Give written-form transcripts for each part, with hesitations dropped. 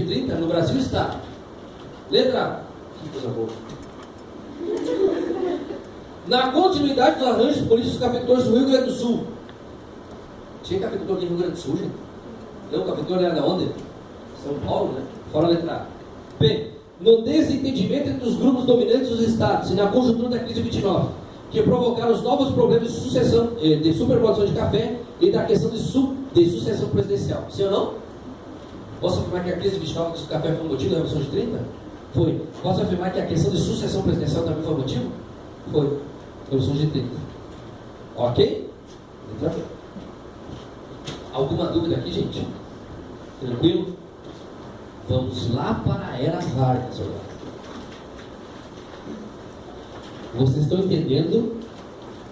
1930, no Brasil está. Letra A. Que coisa boa. Na continuidade dos arranjos políticos dos cafeicultores do Rio Grande do Sul. Tinha cafeicultor do Rio Grande do Sul, gente? Não, o cafeicultor era de onde? São Paulo, né? Fora a letra A. B. No desentendimento entre os grupos dominantes dos estados e na conjuntura da crise 29, que provocaram os novos problemas de sucessão, de superprodução de café e da questão de sucessão presidencial. Sim ou não? Posso afirmar que a crise 29 do café foi o motivo da Revolução de 30? Foi. Posso afirmar que a questão de sucessão presidencial também foi o motivo? Foi. Revolução de 30. Ok? Alguma dúvida aqui, gente? Tranquilo? Vamos lá para a Era Vargas agora. Vocês estão entendendo?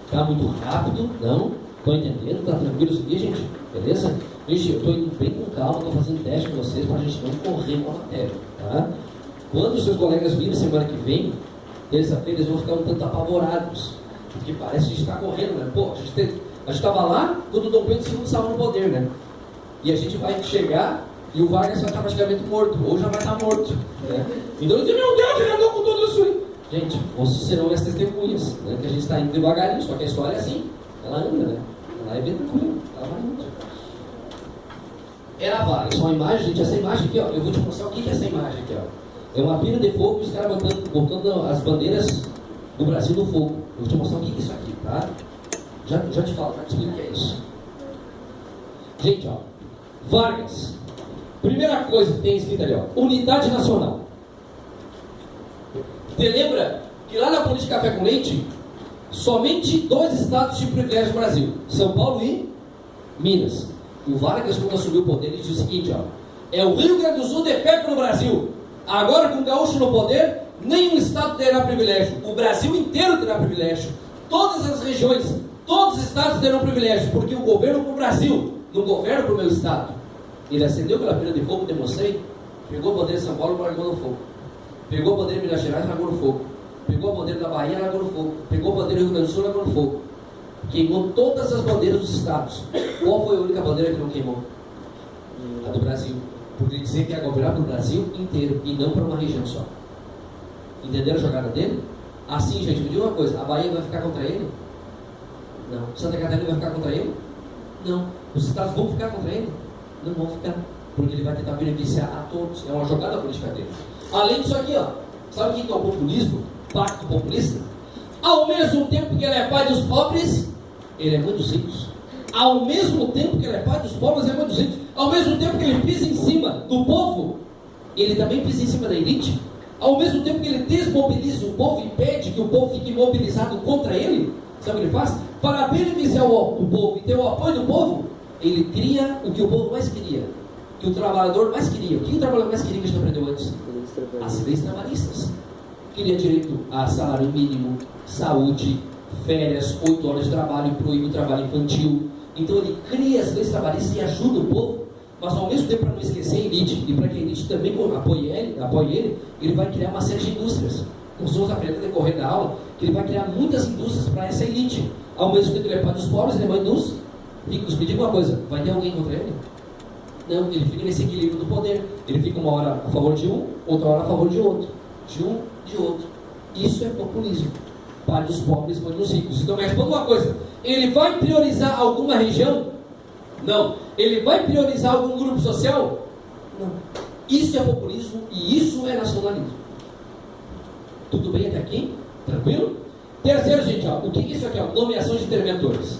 Está muito rápido? Não? Estão entendendo? Está tranquilo isso aqui, gente? Beleza? Gente, eu estou indo bem com calma, estou fazendo teste com vocês para a gente não correr com a matéria, tá? Quando os seus colegas virem semana que vem, terça-feira, eles vão ficar um tanto apavorados, porque parece que a gente está correndo, né? Pô, a gente estava lá quando o Dom Pedro II estava no poder, né? E a gente vai chegar e o Vargas vai estar praticamente morto, ou já vai estar morto, né? Então eu disse, meu Deus, ele andou com tudo isso aí. Gente, vocês serão as testemunhas, né? Que a gente está indo devagarinho, só que a história é assim, ela anda, né? Ela é bem tranquila, ela vai indo. Era Vargas, uma imagem, gente, essa imagem aqui, ó, eu vou te mostrar o que é essa imagem aqui, ó. É uma pira de fogo e os caras botando as bandeiras do Brasil no fogo. Eu vou te mostrar o que é isso aqui, tá? Já te falo, já te explico o que é isso. Gente, ó, Vargas, primeira coisa que tem escrito ali, ó, Unidade Nacional. Você lembra que lá na política café com leite, somente 2 estados tinham privilégio no Brasil, São Paulo e Minas. O Vargas, quando assumiu o poder, ele disse o seguinte, ó, é o Rio Grande do Sul de pé no Brasil. Agora, com o gaúcho no poder, nenhum estado terá privilégio. O Brasil inteiro terá privilégio. Todas as regiões, todos os estados terão privilégio, porque o governo para o Brasil, não governa para o meu estado. Ele acendeu pela pira de fogo, demonstrei, pegou o bandeira de São Paulo e largou no fogo. Pegou a bandeira de Minas Gerais e largou no fogo. Pegou a bandeira da Bahia e largou no fogo. Pegou a bandeira do Rio Grande do Sul e largou no fogo. Queimou todas as bandeiras dos estados. Qual foi a única bandeira que não queimou? A do Brasil. Porque ele dizia que ia governar para o Brasil inteiro e não para uma região só. Entenderam a jogada dele? Assim, gente, me diga uma coisa, a Bahia vai ficar contra ele? Não. Santa Catarina vai ficar contra ele? Não. Os estados vão ficar contra ele? Não vão ficar. Porque ele vai tentar beneficiar a todos. É uma jogada política dele. Além disso aqui, ó, sabe o que é o populismo? Pacto populista? Ao mesmo tempo que ele é pai dos pobres, ele é mãe dos ricos. Ao mesmo tempo que ele é pai dos pobres, ele é mãe dos ricos. Ao mesmo tempo que ele pisa em cima do povo, ele também pisa em cima da elite. Ao mesmo tempo que ele desmobiliza o povo e pede que o povo fique mobilizado contra ele, sabe o que ele faz? Para beneficiar o povo e ter o apoio do povo, ele cria o que o povo mais queria, que o trabalhador mais queria. O que o trabalhador mais queria que a gente aprendeu antes? As leis trabalhistas. Queria direito a salário mínimo, saúde, férias, 8 horas de trabalho, proíbe o trabalho infantil. Então ele cria as leis trabalhistas e ajuda o povo, mas ao mesmo tempo, para não esquecer a elite, e para que a elite também apoie ele vai criar uma série de indústrias. Nós vamos aprender no decorrer da aula que ele vai criar muitas indústrias para essa elite. Ao mesmo tempo que ele é pai dos pobres, ele é mãe dos ricos. Me diga uma coisa, vai ter alguém contra ele? Não, ele fica nesse equilíbrio do poder. Ele fica uma hora a favor de um, outra hora a favor de outro. De um, de outro. Isso é populismo. Pai dos pobres, mãe dos ricos. Então me responda uma coisa, ele vai priorizar alguma região? Não. Ele vai priorizar algum grupo social? Não. Isso é populismo e isso é nacionalismo. Tudo bem até aqui? Tranquilo? Terceiro, gente, ó, o que é isso aqui? Ó? Nomeação de interventores.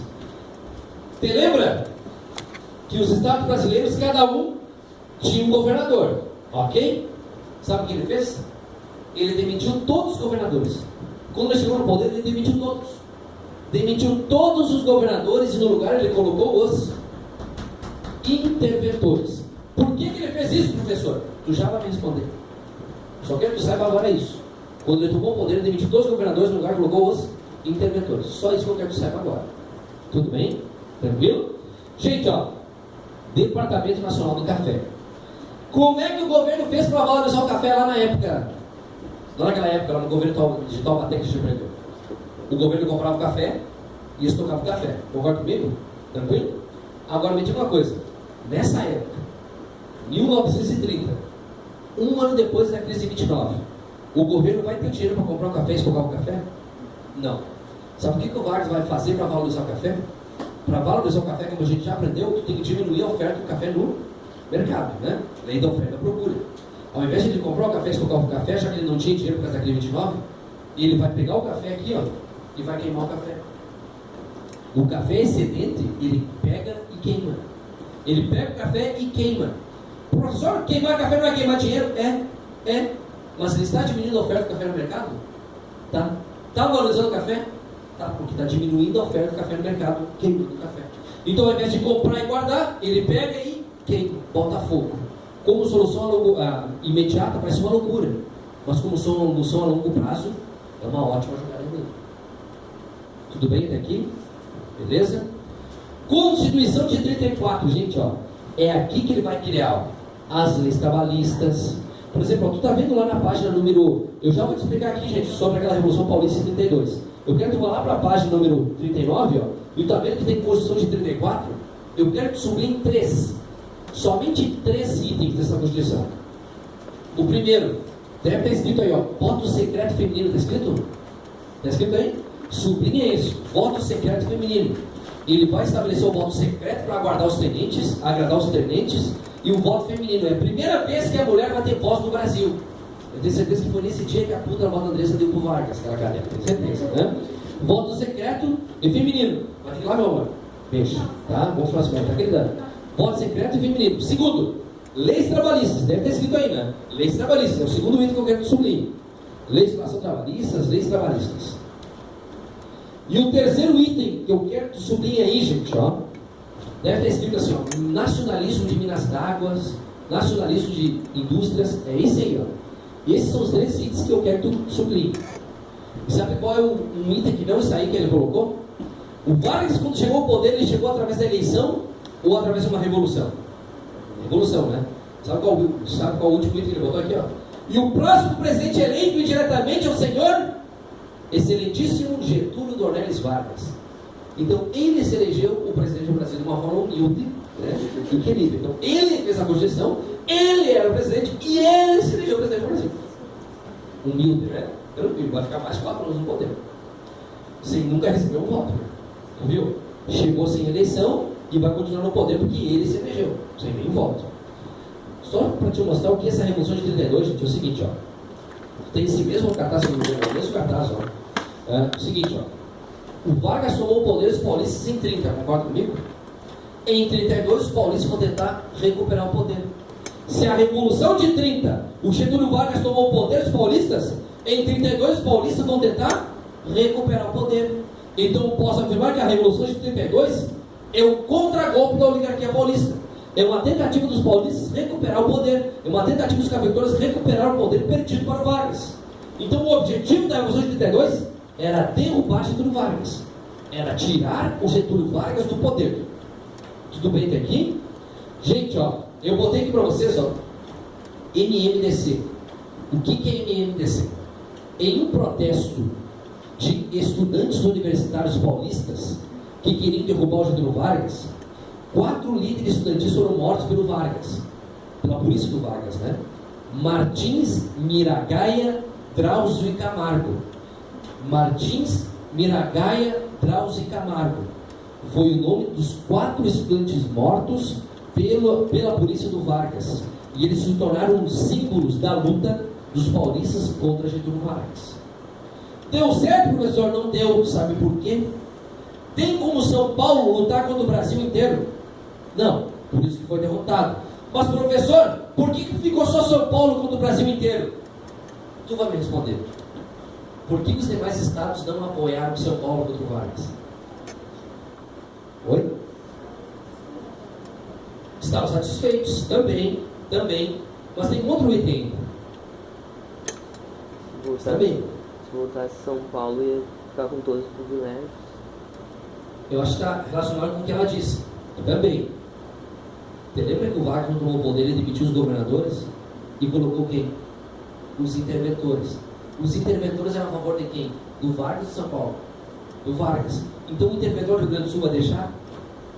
Você lembra que os estados brasileiros, cada um tinha um governador, ok? Sabe o que ele fez? Ele demitiu todos os governadores. Quando ele chegou no poder, ele demitiu todos. Demitiu todos os governadores e no lugar ele colocou os interventores. Por que ele fez isso, professor? Tu já vai me responder. Só quero que tu saiba agora isso. Quando ele tomou o poder, ele demitiu todos os governadores, no lugar colocou os interventores. Só isso que eu quero que tu saiba agora. Tudo bem? Tranquilo? Gente, ó, Departamento Nacional do Café. Como é que o governo fez para valorizar o café lá na época? Lá naquela época, lá no governo de Taubaté que a gente aprendeu. O governo comprava o café e eles tocavam o café. Concorda comigo? Tranquilo? Agora me diga uma coisa. Nessa época, 1930, Um ano depois da crise de 29, o governo vai ter dinheiro para comprar um café e estocar o café? Não. Sabe o que o Vargas vai fazer para valorizar o café? Para valorizar o café, como a gente já aprendeu, tu tem que diminuir a oferta do café no mercado, né? Lei da oferta e da procura. Ao invés de ele comprar o café e estocar o café, já que ele não tinha dinheiro por causa da crise de 29, ele vai pegar o café aqui, ó, e vai queimar o café. O café excedente, ele pega e queima. Ele pega o café e queima. Professor, queimar café não é queimar dinheiro? É. Mas ele está diminuindo a oferta do café no mercado? Tá. Está valorizando o café? Tá, porque está diminuindo a oferta do café no mercado, queimando o café. Então, ao invés de comprar e guardar, ele pega e queima, bota fogo. Como solução imediata, parece uma loucura. Mas como solução a longo prazo, é uma ótima jogada dele. Tudo bem até aqui? Beleza? Constituição de 34, gente, ó. É aqui que ele vai criar, ó, as leis trabalhistas. Por exemplo, ó, tu está vendo lá na página número... Eu já vou te explicar aqui, gente, sobre aquela Revolução Paulista de 32. Eu quero que tu vá lá para a página número 39, ó. E tu está vendo que tem Constituição de 34? Eu quero que tu sublinhe 3. Somente 3 itens dessa Constituição. O primeiro, deve estar escrito aí, ó. Voto secreto feminino, está escrito? Está escrito aí? Sublinha isso. Voto secreto feminino. Ele vai estabelecer o voto secreto para agradar os tenentes, e o voto feminino. É a primeira vez que a mulher vai ter voz no Brasil. Eu tenho certeza que foi nesse dia que a puta da Bota Andressa deu pro Vargas, aquela cadeira. Tenho certeza, né? Voto secreto e feminino. Vai ficar lá, meu amor. Beijo. Tá? Vamos para a próxima. Tá, querida? Voto secreto e feminino. Segundo, leis trabalhistas. Deve ter escrito aí, né? Leis trabalhistas. É o segundo item que eu quero que sublinhe. Legislação trabalhistas, leis trabalhistas. E o terceiro item que eu quero que sublinhe aí, gente, ó. Deve ter escrito assim, ó. Nacionalismo de Minas d'Água, nacionalismo de indústrias. É isso aí, ó. Esses são os 3 itens que eu quero que tu sublinhe. E sabe qual é um item que não está aí que ele colocou? O Vargas, quando chegou ao poder, ele chegou através da eleição ou através de uma revolução? Revolução, né? Sabe qual o último item que ele botou aqui, ó? E o próximo presidente eleito indiretamente é o senhor excelentíssimo Getúlio Dornelles Vargas. Então, ele se elegeu o presidente do Brasil de uma forma humilde, né, e querida. Então, ele fez a Constituição, ele era o presidente e ele se elegeu o presidente do Brasil. Humilde, né? Tranquilo, vai ficar mais 4 anos no poder. Sem nunca receber um voto. Viu? Chegou sem eleição e vai continuar no poder porque ele se elegeu, sem nenhum voto. Só para te mostrar o que é essa Revolução de 32, gente, é o seguinte, ó. Tem esse mesmo cartaz, o mesmo cartaz, ó. É o seguinte, ó. O Vargas tomou o poder dos paulistas em 30, concorda comigo? Em 32, os paulistas vão tentar recuperar o poder. Se a Revolução de 30, o Getúlio Vargas tomou o poder dos paulistas, em 32, os paulistas vão tentar recuperar o poder. Então, eu posso afirmar que a Revolução de 32 é o contragolpe da oligarquia paulista. É uma tentativa dos paulistas recuperar o poder. É uma tentativa dos cafeteiros recuperar o poder perdido para o Vargas. Então, o objetivo da Revolução de 32 era derrubar Getúlio Vargas. Era tirar o Getúlio Vargas do poder. Tudo bem até aqui? Gente, ó, eu botei aqui para vocês, ó, MMDC. O que é MMDC? Em um protesto de estudantes universitários paulistas que queriam derrubar o Getúlio Vargas, 4 líderes estudantis foram mortos pelo Vargas, pela polícia do Vargas, né? Martins, Miragaia, Drauzio e Camargo. Martins, Miragaia, Drauzio e Camargo. Foi o nome dos 4 estudantes mortos pela polícia do Vargas. E eles se tornaram símbolos da luta dos paulistas contra Getúlio Vargas. Deu certo, professor? Não deu. Sabe por quê? Tem como São Paulo lutar contra o Brasil inteiro? Não. Por isso que foi derrotado. Mas, professor, por que ficou só São Paulo contra o Brasil inteiro? Tu vai me responder. Por que os demais estados não apoiaram São Paulo contra o Vargas? Oi? Estavam satisfeitos? Também. Mas tem outro item ainda. Também. Se voltasse São Paulo, ia ficar com todos os privilégios. Eu acho que está relacionado com o que ela disse. Também. Você lembra que o Vargas, quando tomou o poder, ele demitiu os governadores e colocou quem? Os interventores. Os interventores eram a favor de quem? Do Vargas de São Paulo. Do Vargas. Então o interventor do Rio Grande do Sul vai deixar?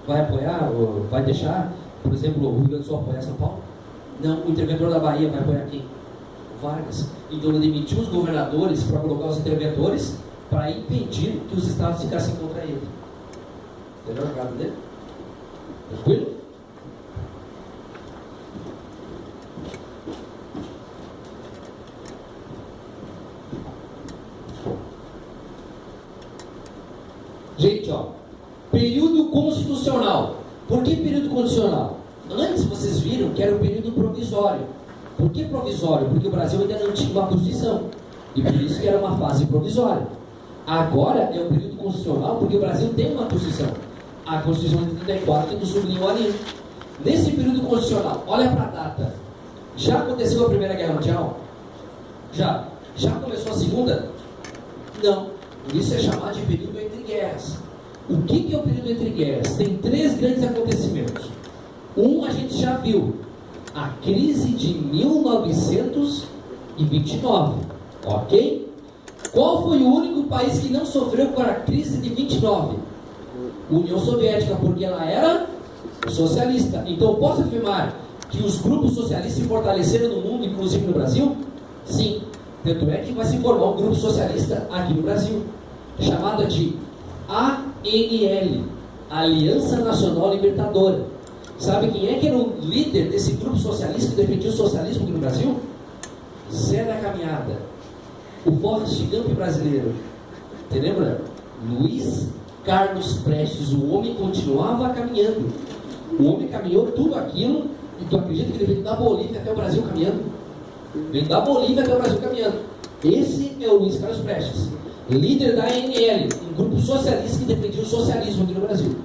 Vai apoiar? Ou vai deixar, por exemplo, o Rio Grande do Sul apoiar São Paulo? Não, o interventor da Bahia vai apoiar quem? O Vargas. Então ele demitiu os governadores para colocar os interventores para impedir que os estados ficassem contra ele. Entendeu a jogada dele? Tranquilo? Gente, ó, período constitucional. Por que período constitucional? Antes vocês viram que era um período provisório. Por que provisório? Porque o Brasil ainda não tinha uma Constituição. E por isso que era uma fase provisória. Agora é um período constitucional porque o Brasil tem uma Constituição. A Constituição de 34 que nos sublinhou ali. Nesse período constitucional, olha para a data. Já aconteceu a Primeira Guerra Mundial? Já. Já começou a Segunda? Não. Por isso é chamado de período entre guerras. O que é o período entre guerras? Tem 3 grandes acontecimentos. Um a gente já viu. A crise de 1929. Ok? Qual foi o único país que não sofreu com a crise de 29? União Soviética, porque ela era socialista. Então posso afirmar que os grupos socialistas se fortaleceram no mundo, inclusive no Brasil? Sim. Tanto é que vai se formar um grupo socialista aqui no Brasil, chamada de ANL, Aliança Nacional Libertadora. Sabe quem é que era o líder desse grupo socialista que defendia o socialismo aqui no Brasil? Zé da Caminhada, o Forrest Gump brasileiro. Você lembra? Luiz Carlos Prestes. O homem continuava caminhando. O homem caminhou tudo aquilo. E tu acredita que ele veio da Bolívia até o Brasil caminhando? Veio da Bolívia até o Brasil caminhando. Esse é o Luiz Carlos Prestes, líder da ANL, um grupo socialista que defendia o socialismo aqui no Brasil.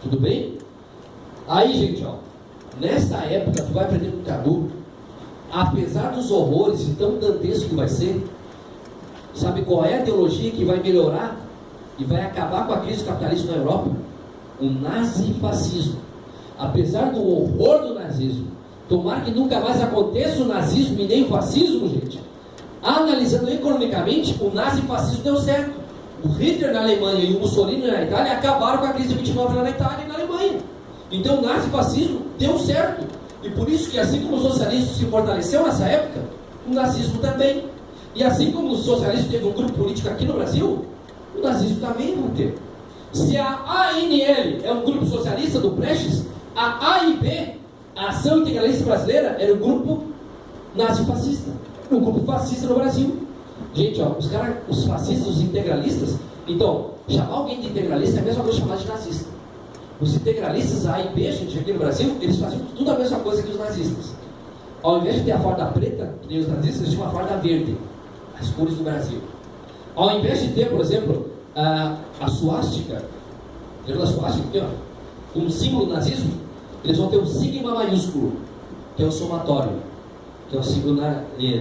Tudo bem? Aí, gente, ó, nessa época, tu vai aprender com o Cadu, apesar dos horrores e tão dantesco que vai ser, sabe qual é a teologia que vai melhorar e vai acabar com a crise do capitalismo na Europa? O nazifascismo. Apesar do horror do nazismo, tomara que nunca mais aconteça o nazismo e nem o fascismo, gente. Analisando economicamente, o nazifascismo deu certo. O Hitler na Alemanha e o Mussolini na Itália acabaram com a crise de 29 lá na Itália e na Alemanha. Então o nazifascismo deu certo. E por isso que assim como o socialismo se fortaleceu nessa época, o nazismo também. E assim como o socialismo teve um grupo político aqui no Brasil, o nazismo também vai ter. Se a ANL é um grupo socialista do Prestes, a AIB, a Ação Integralista Brasileira, era um grupo nazifascista, um grupo fascista no Brasil. Gente, ó, os fascistas, os integralistas, então, chamar alguém de integralista é a mesma coisa que chamar de nazista. Os integralistas, a AIB, gente, aqui no Brasil, eles faziam tudo a mesma coisa que os nazistas. Ao invés de ter a farda preta, que nem os nazistas, eles tinham uma farda verde, as cores do Brasil. Ao invés de ter, por exemplo, a suástica, lembra da suástica aqui, ó, um símbolo do nazismo, eles vão ter o sigma maiúsculo, que é o somatório, que é o símbolo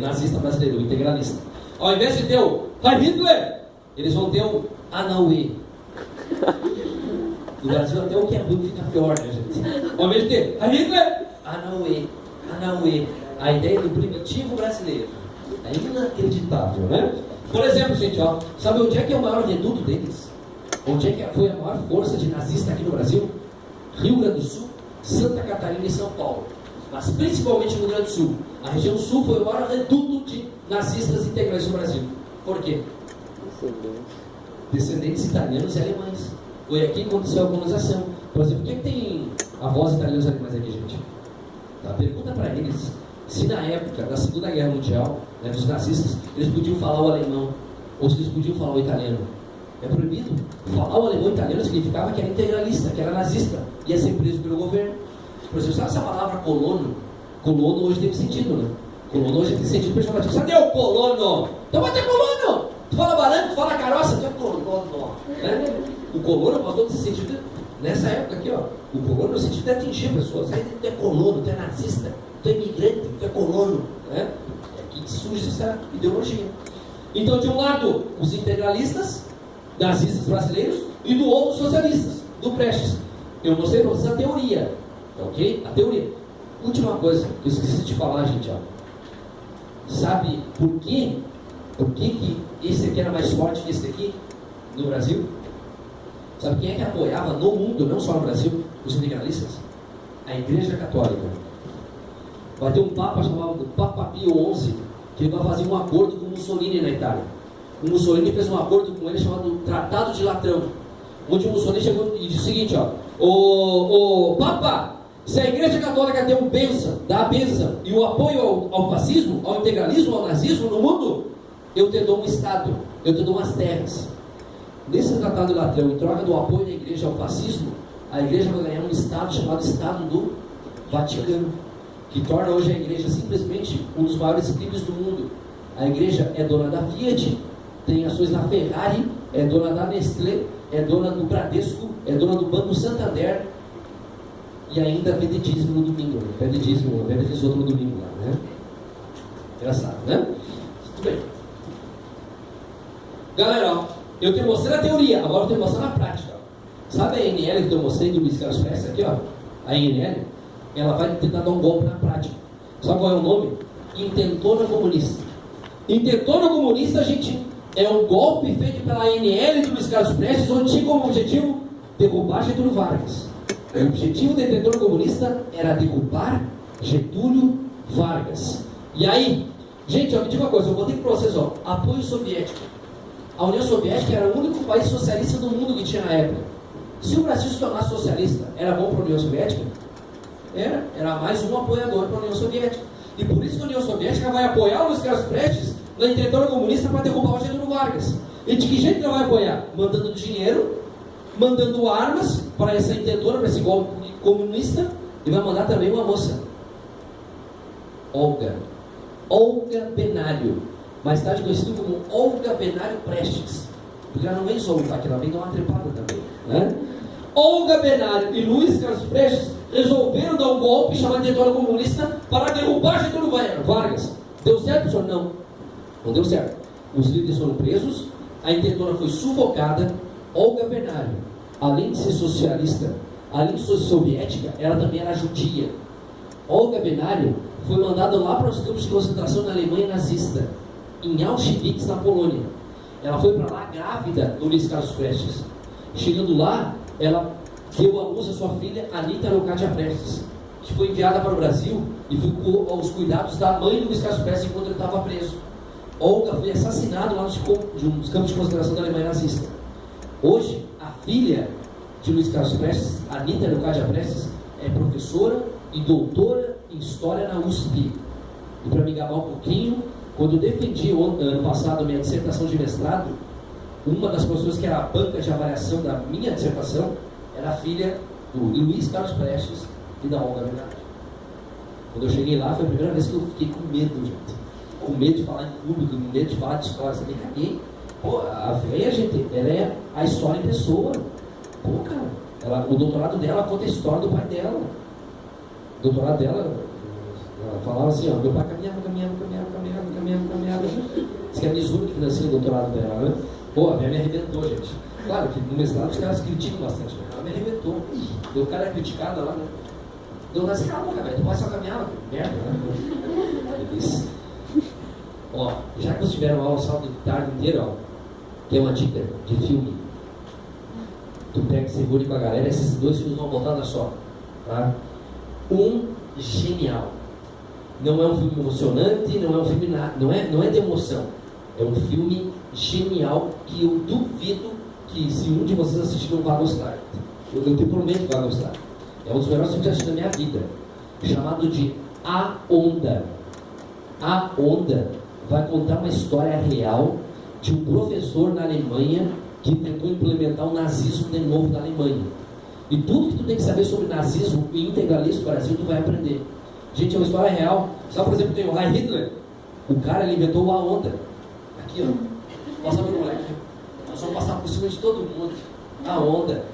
nazista brasileiro, o integralista. Ao invés de ter o Heil Hitler, eles vão ter o Anauê. No Brasil até o que é ruim fica pior, né, gente? Ao invés de ter Heil Hitler, Anauê, Anauê. A ideia do primitivo brasileiro. É inacreditável, né? Por exemplo, gente, ó, sabe onde é que é o maior reduto deles? Onde é que foi a maior força de nazista aqui no Brasil? Rio Grande do Sul, Santa Catarina e São Paulo. Mas principalmente no Rio Grande do Sul. A região sul foi o maior reduto de nazistas integrais no Brasil. Por quê? Descendentes italianos e alemães. Foi aqui que aconteceu a colonização. Por exemplo, por que tem avós italianos e alemães aqui, gente? Tá? Pergunta para eles se na época da Segunda Guerra Mundial, né, dos nazistas, eles podiam falar o alemão ou se eles podiam falar o italiano. É proibido. Falar o alemão e o italiano significava que era integralista, que era nazista, ia ser preso pelo governo. Por exemplo, sabe essa palavra colono? Colono hoje tem sentido, né? Colono hoje tem sentido pejorativo. Cadê o colono? Então vai ter colono! Tu fala balanço, tu fala caroça, tu é colono. Né? O colono passou desse sentido nessa época aqui, ó. O colono no sentido de atingir pessoas. Aí tu é colono, tu é nazista, tu é imigrante, tu é colono. Né? É aqui que surge essa ideologia. Então, de um lado, os integralistas, nazistas brasileiros, e do outro, os socialistas, do Prestes. Eu mostrei para vocês a teoria, ok? A teoria. Última coisa que eu esqueci de falar, gente, ó. Sabe por quê? Por que esse aqui era mais forte que esse aqui no Brasil? Sabe quem é que apoiava no mundo, não só no Brasil, os integralistas? A Igreja Católica. Vai ter um Papa chamado Papa Pio XI, que ele vai fazer um acordo com Mussolini na Itália. O Mussolini fez um acordo com ele chamado Tratado de Latrão, onde o Mussolini chegou e disse o seguinte, ó, o Papa, se a Igreja Católica dá a bênção e o apoio ao fascismo, ao integralismo, ao nazismo no mundo, eu te dou um Estado, eu te dou umas terras. Nesse Tratado de Latrão, em troca do apoio da Igreja ao fascismo, a Igreja vai ganhar um Estado chamado Estado do Vaticano, que torna hoje a Igreja simplesmente um dos maiores crimes do mundo. A Igreja é dona da Fiat, tem ações na Ferrari, é dona da Nestlé, é dona do Bradesco, é dona do Banco Santander, e ainda vende dízimo no domingo, né? Vende dízimo no domingo lá, né? Engraçado, né? Tudo bem. Galera, ó, eu te mostrei a teoria, agora eu te mostrando a prática. Sabe a INL que eu mostrei do Luiz Carlos Prestes aqui, ó? A INL, ela vai tentar dar um golpe na prática. Sabe qual é o nome? Intentona comunista. Intentona comunista, gente, é um golpe feito pela ANL do Luiz Carlos Prestes, onde tinha como objetivo derrubar Getúlio Vargas. O objetivo da Intentona comunista era derrubar Getúlio Vargas. E aí, gente, ó, me diga uma coisa, eu vou ter para vocês, ó, apoio soviético. A União Soviética era o único país socialista do mundo que tinha na época. Se o Brasil se tornasse socialista, era bom para a União Soviética? Era mais um apoiador para a União Soviética. E por isso que a União Soviética vai apoiar o Luiz Carlos Prestes na Intentona comunista para derrubar o Getúlio Vargas. E de que jeito ela vai apoiar? Mandando dinheiro, mandando armas para essa intentona, para esse golpe comunista, e vai mandar também uma moça, Olga Benário, mais tarde conhecido como Olga Benário Prestes, porque ela não vem só lutar aqui, ela vem dar uma trepada também, né? Olga Benário e Luiz Carlos Prestes resolveram dar um golpe chamado Intentona comunista para derrubar Getúlio Vargas. Deu certo, senhor? Não deu certo. Os líderes foram presos, a intentona foi sufocada. Olga Benário, além de ser socialista, além de ser soviética, ela também era judia. Olga Benário foi mandada lá para os campos de concentração na Alemanha nazista, em Auschwitz, na Polônia. Ela foi para lá grávida do Luiz Carlos Prestes. Chegando lá, ela deu à luz a sua filha, Anita Leocádia Prestes, que foi enviada para o Brasil e ficou aos cuidados da mãe do Luiz Carlos Prestes enquanto ele estava preso. Olga foi assassinada lá nos campos de concentração da Alemanha nazista. Hoje, a filha de Luiz Carlos Prestes, Anita Leocádia Prestes, é professora e doutora em História na USP. E para me gabar um pouquinho, quando eu defendi ano passado a minha dissertação de mestrado, uma das pessoas que era a banca de avaliação da minha dissertação era a filha do Luiz Carlos Prestes e da Olga Benário. Quando eu cheguei lá, foi a primeira vez que eu fiquei com medo, gente. Com medo de falar em público, com medo de falar de história. Você me caguei. Pô, a velha, gente, ela é a história em pessoa. Pô, cara, o doutorado dela conta a história do pai dela. O doutorado dela, ela falava assim, ó, meu pai caminhava. Isso que é a Mizuno que financia o doutorado dela, né? Pô, a velha me arrebentou, gente. Claro que no mestrado os caras criticam bastante, né? Ela me arrebentou. O cara é criticado lá, né? Deu assim, cala a boca, velho, tu pode só caminhar, merda, né? Isso. Ó, já que vocês tiveram aula sábado de tarde inteiro, ó, que é uma dica de filme, tu pega e se reúne com a galera, esses dois filmes vão voltar na só, tá? Genial. Não é um filme emocionante, não é um filme não é de emoção. É um filme genial que eu duvido que se um de vocês assistir não vá gostar. Eu te prometo que vai gostar. É um dos melhores filmes que eu assisti na minha vida, chamado de A Onda. A Onda vai contar uma história real de um professor na Alemanha que tentou implementar o nazismo de novo na Alemanha. E tudo que tu tem que saber sobre nazismo e integralismo no Brasil, tu vai aprender. Gente, é uma história real. Sabe, por exemplo, tem o Heil Hitler. O cara, ele inventou a onda. Aqui, ó. Passa meu moleque. Nós vamos passar por cima de todo mundo. A onda.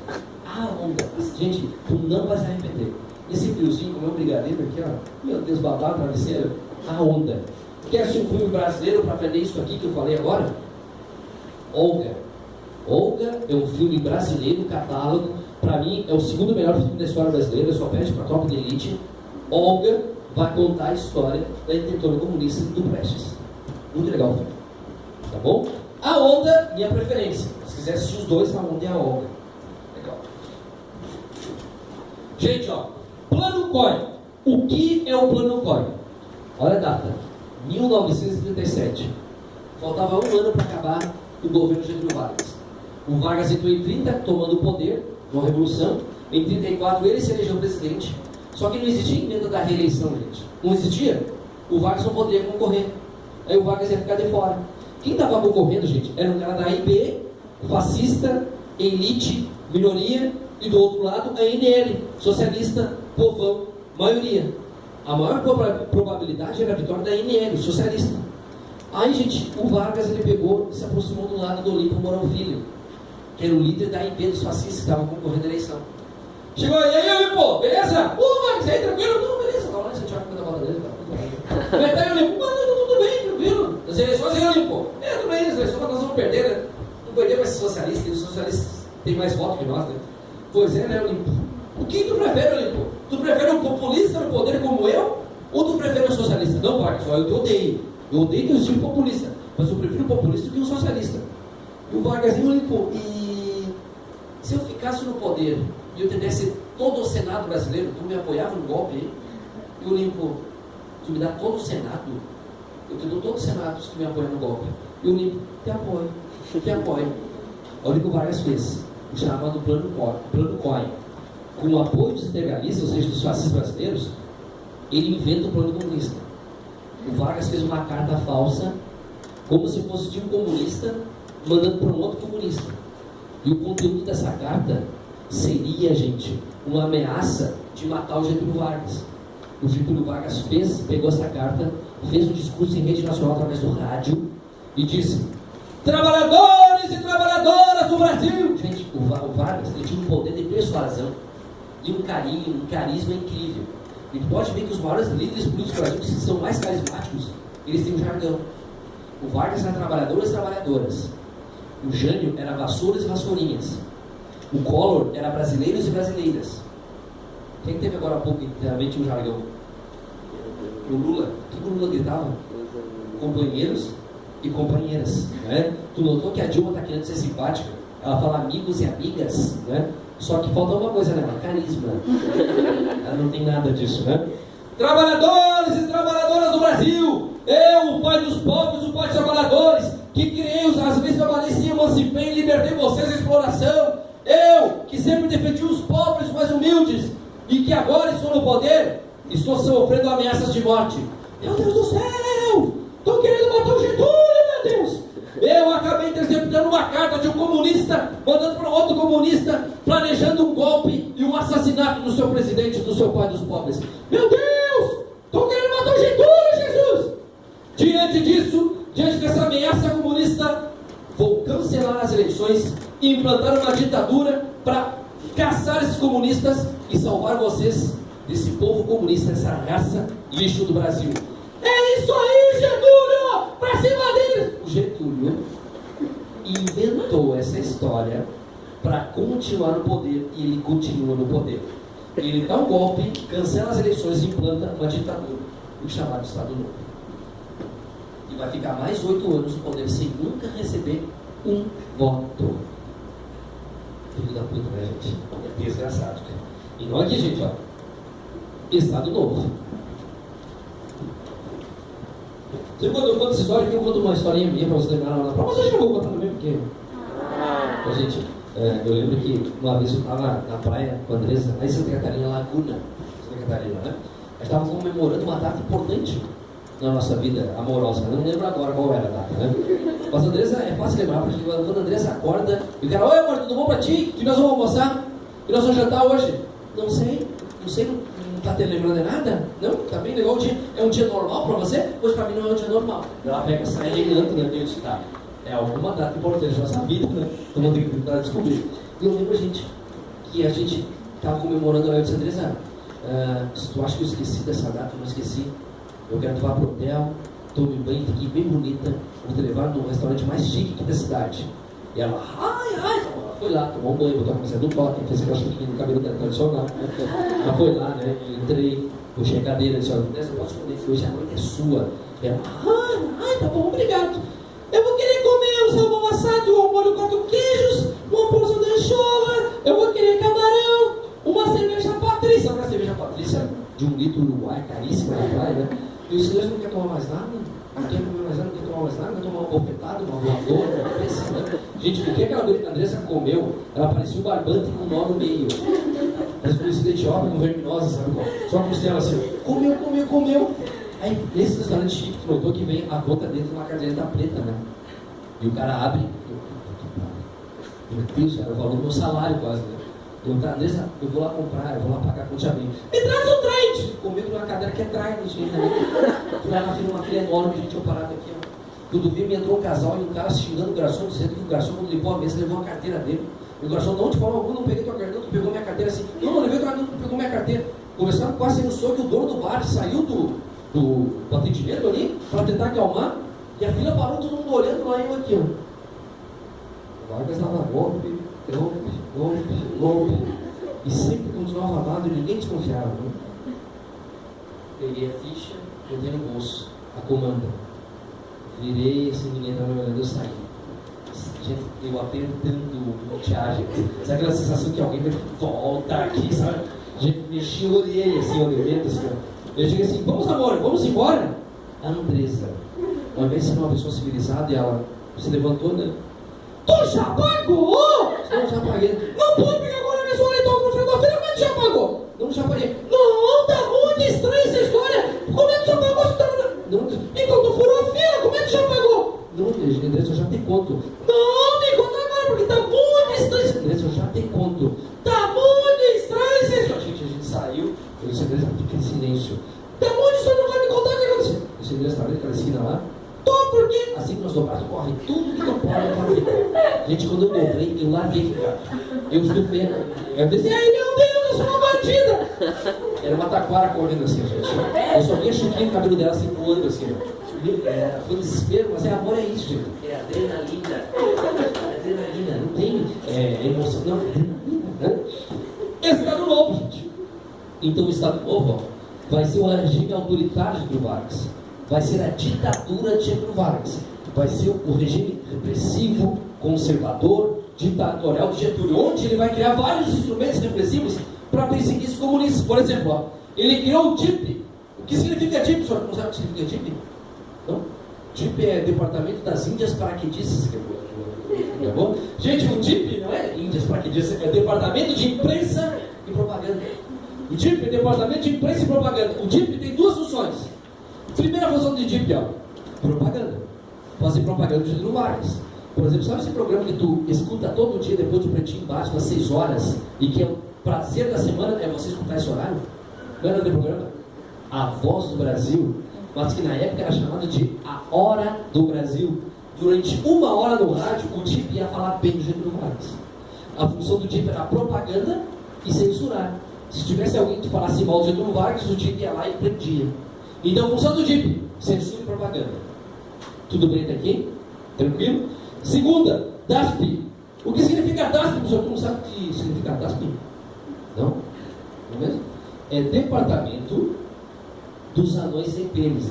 A onda. Gente, tu não vai se arrepender. Esse friozinho, como é um brigadeiro aqui, ó. Meu Deus, babado, travesseiro. A onda. Quer assistir um filme brasileiro para aprender isso aqui que eu falei agora? Olga. Olga é um filme brasileiro, catálogo. Para mim, é o segundo melhor filme da história brasileira. Só pede para a Tropa de Elite. Olga vai contar a história da intentona comunista do Prestes. Muito legal o filme. Tá bom? A Onda, minha preferência. Se quiser assistir os dois, a Onda e a Olga. Legal. Gente, ó. Plano COI. O que é o plano COI? Olha a data, 1937. Faltava um ano para acabar o governo Getúlio Vargas. O Vargas entrou em 30, tomando o poder, uma revolução. Em 34 ele se elegeu presidente. Só que não existia emenda da reeleição, gente. Não existia. O Vargas não poderia concorrer. Aí o Vargas ia ficar de fora. Quem estava concorrendo, gente, era um cara da AIB, fascista, elite, minoria, e do outro lado a NL, socialista, povão, maioria. A maior probabilidade era a vitória da NL, socialista. Aí, gente, o Vargas ele pegou e se aproximou do lado do Olímpio Mourão Filho, que era o líder da AIB dos fascistas que estavam concorrendo à eleição. Chegou aí, Olímpio, beleza? Vargas, aí, tranquilo? Não, beleza, calma, você tinha que dar bola dele, tá? Mas aí, Olímpio, tudo bem, tranquilo. As eleições, Olímpio, tudo bem, as eleições nós vamos perder, né? Não perder para esses socialistas, e os socialistas têm mais votos que nós, né? Pois é, né, Olímpio? O que tu prefere, Olímpio? Tu prefere um populista no poder como eu? Ou tu prefere um socialista? Não, Vargas, eu te odeio. Eu odeio que eu seja populista, mas eu prefiro um populista do que um socialista. E o Vargas, Olímpio, e se eu ficasse no poder e eu te desse todo o Senado brasileiro, tu me apoiava no golpe, hein? E Olímpio, tu me dá todo o Senado? Eu te dou todo o Senado se tu me apoia no golpe. E Olímpio, te apoio. Olha o que o Vargas fez, o chamado Plano COI. Com o apoio dos integralistas, ou seja, dos fascistas brasileiros, ele inventa o plano comunista. O Vargas fez uma carta falsa, como se fosse de um comunista, mandando para um outro comunista. E o conteúdo dessa carta seria, gente, uma ameaça de matar o Getúlio Vargas. O Getúlio Vargas pegou essa carta, fez um discurso em rede nacional através do rádio e disse: trabalhadores e trabalhadoras do Brasil! Gente, o Vargas ele tinha um poder de persuasão e um carinho, um carisma incrível. A gente pode ver que os maiores líderes políticos do Brasil, que são mais carismáticos, eles têm um jargão. O Vargas era trabalhadores e trabalhadoras. O Jânio era vassouras e vassourinhas. O Collor era brasileiros e brasileiras. Quem teve agora há pouco inteiramente um jargão? O Lula. O que o Lula gritava? Companheiros e companheiras. Né? Tu notou que a Dilma está querendo ser simpática? Ela fala amigos e amigas, né? Só que falta uma coisa nela, carisma. Ela não tem nada disso, né? Trabalhadores e trabalhadoras do Brasil, eu, o pai dos pobres, o pai dos trabalhadores, que criei as leis trabalhistas, emancipei e libertei vocês da exploração. Eu, que sempre defendi os pobres mais humildes, e que agora estou no poder, estou sofrendo ameaças de morte. Meu Deus do céu! Estão querendo matar o Getúlio, meu Deus! Eu acabei interceptando uma carta de um comunista, mandando para outro comunista, planejando um golpe e um assassinato do seu presidente, do seu pai dos pobres. Meu Deus! Estão querendo matar o Getúlio, Jesus! Diante disso, diante dessa ameaça comunista, vou cancelar as eleições e implantar uma ditadura para caçar esses comunistas e salvar vocês desse povo comunista, dessa raça lixo do Brasil. É isso aí, Getúlio! Pra cima deles! O Getúlio inventou essa história para continuar no poder e ele continua no poder. Ele dá um golpe, cancela as eleições e implanta uma ditadura, o chamado Estado Novo. E vai ficar mais 8 anos no poder sem nunca receber um voto. Filho da puta, né, gente? É desgraçado, cara. E não aqui, gente, ó. Estado Novo. Você quando eu conto essa história aqui, eu conto uma historinha minha para você lembrar lá na prova, mas eu já vou contar também, porque... gente, eu lembro que uma vez eu estava na praia com a Andressa, lá em Santa Catarina, Laguna, Santa Catarina, né? A gente estava comemorando uma data importante na nossa vida amorosa, eu não lembro agora qual era a data, né? Mas a Andressa é fácil lembrar, porque quando a Andressa acorda, e o cara, oi amor, tudo bom pra ti? Que nós vamos almoçar? Que nós vamos jantar hoje? Não sei, não tá te lembrando de nada? Não? Tá bem legal o dia? É um dia normal pra você? Pois pra mim não é um dia normal. Ela pega, sai ligando, né? Eu disse, tá, é alguma data importante da nossa vida, né? Então vamos ter que tentar descobrir. E eu lembro, gente, que a gente tava comemorando, eu disse, Andressa, se tu acha que eu esqueci dessa data, eu não esqueci. Eu quero que tu vá pro hotel, tome banho, fique bem bonita, vou te levar no restaurante mais chique aqui da cidade. E ela, ela foi lá, tomou um banho, botou a camisa do toque, fez aquela chuquinha no cabelo dela tradicional, né? Ela foi lá, né? Eu entrei, puxei a cadeira, disse, olha, eu posso esconder, hoje a noite é sua. E ela, tá bom, obrigado. Eu vou querer comer um salmão assado, um molho 4 queijos, uma porção de anchova, eu vou querer camarão, uma cerveja Patrícia. Sabe a cerveja Patrícia? De 1 litro Uruguai, caríssima na praia, né? E o Silas não quer tomar mais nada, não quer comer mais nada, não quer tomar mais nada, não quer tomar uma bofetada, uma voadora, uma pressão, né? Gente, o que aquela Andressa comeu? Ela parecia um barbante com um nó no meio. Mas conhecida etiópia com verminosa, sabe? Só com costela assim, comeu. Aí, nesse restaurante chique, tu notou que vem a conta dentro de uma caderneta preta, né? E o cara abre, meu Deus, era o valor do meu salário quase, né? Andressa, eu vou lá comprar, eu vou lá pagar com o Tiaguinho. Me traz um Trident! Comigo numa cadeira que é Trident, gente. Fui lá na fila, uma fila enorme, gente, eu parado aqui, ó. Quando vi, me entrou um casal e um cara xingando o garçom, dizendo que o garçom, quando limpou a mesa, levou a carteira dele. E o garçom, não, de forma alguma, não peguei tua carteira, tu pegou minha carteira assim. Não levei tua carteira, tu pegou minha carteira. Começaram quase a sair no soco, que o dono do bar saiu do atendimento ali, para tentar acalmar, e a fila parou, todo mundo olhando lá e eu aqui, ó. O Vargas estava golpe. E sempre continuava amado e ninguém desconfiava. Né? Peguei a ficha, botei no bolso, a comanda. Virei assim, ninguém estava me olhando, eu saí. Gente, eu apertando o tiagem. Sabe aquela sensação que alguém volta aqui, sabe? Gente, mexi o olho assim, o olhento, assim, ó. Eu digo assim, vamos amor, vamos embora. A Andressa, ao invés de ser uma pessoa civilizada, ela se levantou, né? Tu já pagou? Não, já paguei. Não pode pegar agora minha sua leitura no final da feira, como é que já pagou? Não, já paguei. Não, tá muito estranha essa história. Como é que já pagou? Não, então tu furou a fila, como é que já pagou? Não, Andressa, eu já te conto. Não, me conta agora, porque tá muito estranho. Andressa, eu já te conto. Tá muito estranho essa história. Gente, a gente saiu. Eu disse, Andressa, fica em silêncio. Tá muito estranho, não vai me contar o que aconteceu. Eu disse, Andressa, tá vendo aquela esquina lá? Tô, por quê? Assim que nós dobramos, corre tudo que tu pode pra vida. Gente, quando eu dobrei, eu larguei ficar. Eu estupendo. Eu disse, ai meu Deus, eu sou uma bandida. Era uma taquara correndo assim, gente. Eu só vi a Chiquinha, o cabelo dela assim, voando assim. Foi desespero, mas amor, é isso, gente. É adrenalina. Adrenalina, não tem emoção, não. Adrenalina, né? Estado Novo, gente. Então o Estado Novo, ó, vai ser o regime autoritário de Vargas. Vai ser a ditadura de Getúlio Vargas. Vai ser o regime repressivo, conservador, ditatorial de Getúlio, onde ele vai criar vários instrumentos repressivos para perseguir os comunistas. Por exemplo, ó, ele criou o DIP. O que significa DIP? O senhor não sabe o que significa DIP? Não? DIP é Departamento das Índias Paraquedistas. É bom? Gente, o DIP não é Índias Paraquedistas, é Departamento de Imprensa e Propaganda. O DIP é Departamento de Imprensa e Propaganda. O DIP tem duas funções. Primeira função do DIP, ó, propaganda. Fazer propaganda de Getúlio Vargas. Por exemplo, sabe esse programa que tu escuta todo dia depois do Pretinho Básico às 6 horas e que é o prazer da semana é você escutar esse horário? Não era o programa? A Voz do Brasil, mas que na época era chamado de A Hora do Brasil. Durante 1 hora no rádio, o DIP ia falar bem do Getúlio Vargas. A função do DIP era propaganda e censurar. Se tivesse alguém que falasse mal de Getúlio Vargas, o DIP ia lá e prendia. Então, função do DIP, censura e propaganda. Tudo bem até aqui? Tranquilo? Segunda, DASP. O que significa DASP? O senhor não sabe o que significa DASP? Não? Não é mesmo? É Departamento dos Anões Sem Pênis.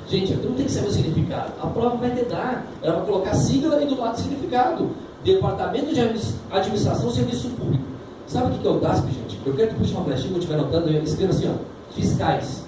Gente, não tem que saber o significado. A prova vai te dar. Ela vai colocar sigla e do lado significado. Departamento de Administração e Serviço Público. Sabe o que é o DASP, gente? Eu quero que puxe uma flechinha, quando estiver anotando, eu escrevo assim, ó. Fiscais.